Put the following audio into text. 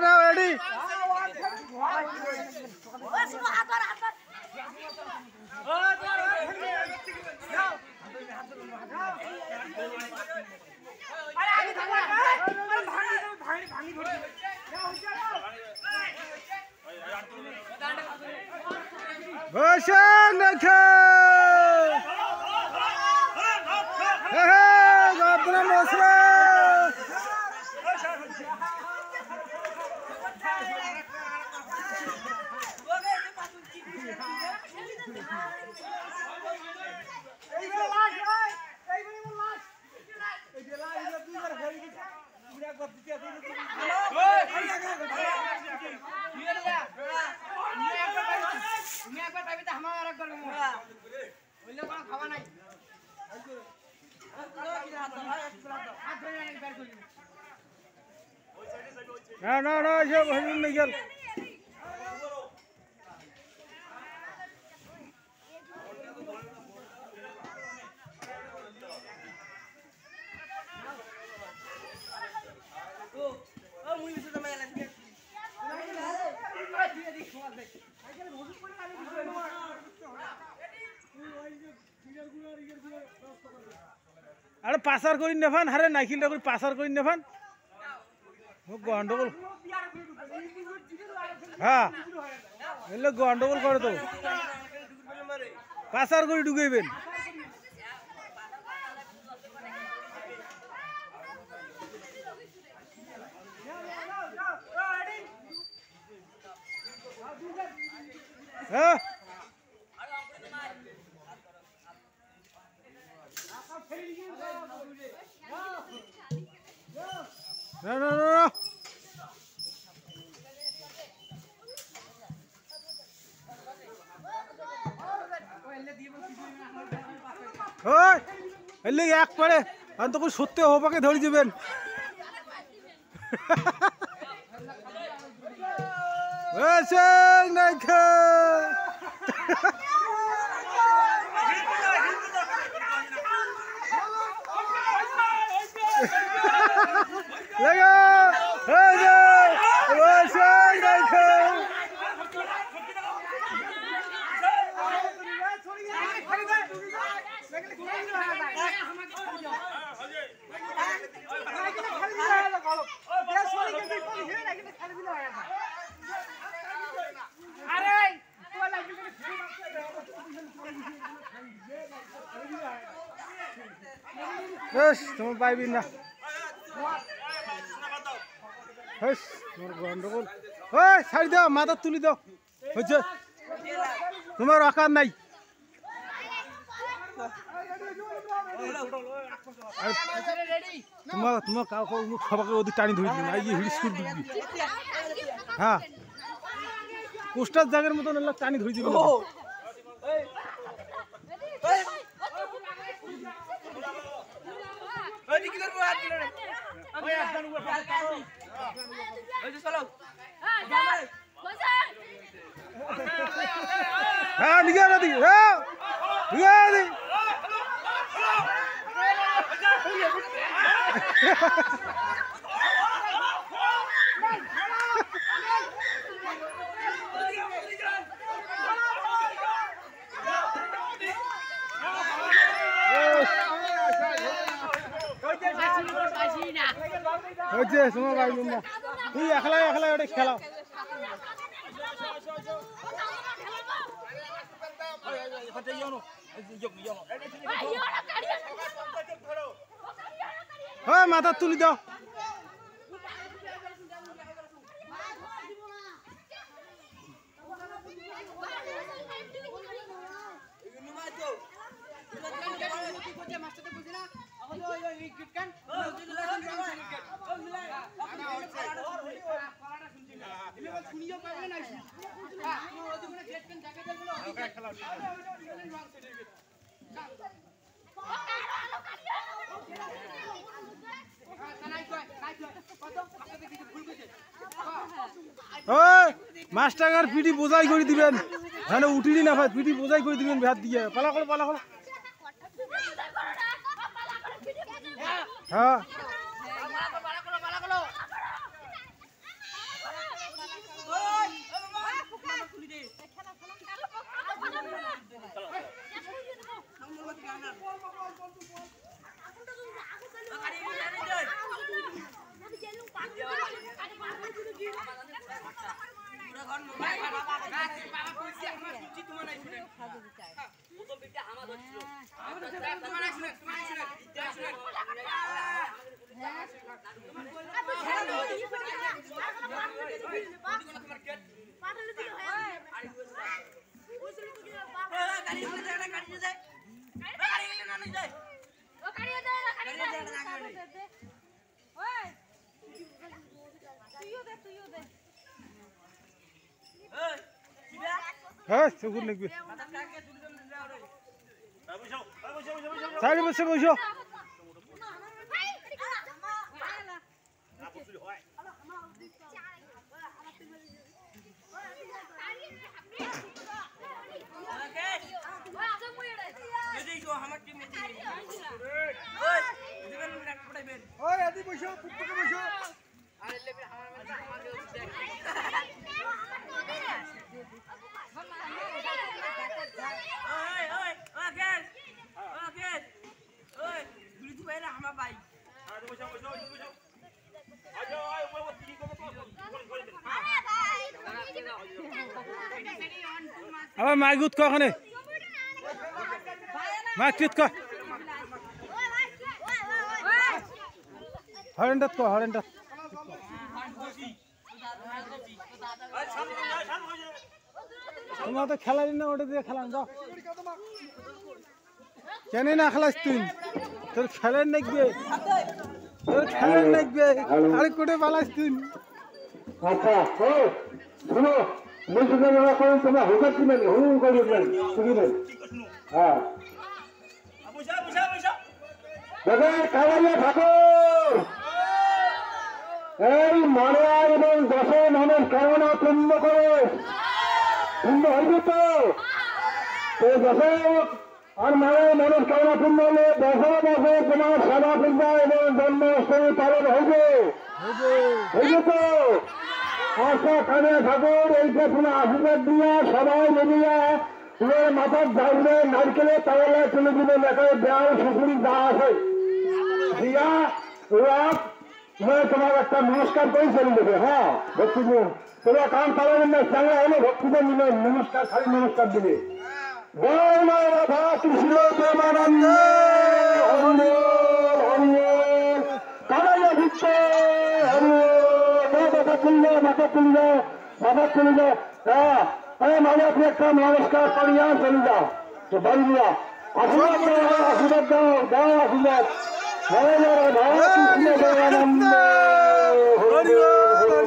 না রেডি বসেন দেখে গদরা মশলা না এসব নেই গেল আরে পাসার করি নেফান হারে নাইকিলটা করে পাসার করি নেফান গন্ডগোল হ্যাঁ এলে গন্ডগোল করে তো পাসার করে ঢুকাইবেন হ্যাঁ No. এক পরে তখন সত্যি হোপাকে ধরে দিবেন তোমার পাইবি না তোমার গন্ডগোল ছাড়ি দাও মাথা তুলি দাও হচ্ছে তোমার অকার নাই তোমার কাউকে সবাইকে ওদের টানি ধরে দিবি এই যে হিড়স্কুল দিবি হ্যাঁ পোস্টার জায়গার মতন টানি ধরে দিবি হ্যাঁ নিয়ে দি হ্যাঁ দি হচ্ছে সময় পাইবেন না তুই একলাই ওটা খেলাও হ্যাঁ মাথা তুলি দাও মাস্টার পিটি বোঝাই করে দিবেন হ্যাঁ উঠিনি না ভাই পিটি বোঝাই করে দিবেন ভাত দিয়ে পালা করো হ্যাঁ হ্যাঁ চকুর লাগবে সাইডে বসে বসো আবার মাইগুত কখানে মাইকুত ক হরেন্ডাত ক হরেন্ডাত তোমার তো খেলারি না ওটা দিয়ে খেলান যাও কেন না খেলাস তুই তোর খেলার নাকবে তোর খেলার নাকবে আরে কোটে পালাস তুই আচ্ছা শোনো মুসলমানরা করেন তোমরা হুকার দিবেন হুম করে দিবেন শুনবেন হ্যাঁ দেখেন কালারিয়া ঠাকুর এই মারা এবং দশে মানুষ কেমন পূর্ণ করে পূর্ণ হইবে তো দশে আর মারা মানুষ কেমন পূর্ণ হলে দশে দশে তোমার সেবা পূজা এবং জন্মাষ্টমী পালন হইবে হইবে তো আশা কানে ঠাকুর এইটা তোমার আশীর্বাদ দিয়া সবাই মিলিয়া তোমার মাথার ঝাড়বে নারকেলে তাহলে তুলে দিবে লেখায় দেওয়াল সুপুরি যা আছে দিয়া তোমার একটা নমস্কার করে চলে দেবে হ্যাঁ ভক্তিপুর তোমরা কাম চালাবেন না চাঙ্গা হলে ভক্তিপুর নিলে নমস্কার খালি নমস্কার দিবে রাধা কৃষ্ণ প্রেমানন্দ কানাইয়া দিচ্ছে মাথা তুললে মাথা তুললে মাথা তুললে হ্যাঁ মানে আপনি একটা নমস্কার করিয়া চলে যাও তো বাড়ি দিয়া আশীর্বাদ দাও আশীর্বাদ দাও দাও আশীর্বাদ কৃষ্ণ প্রেমানন্দ হরে হরে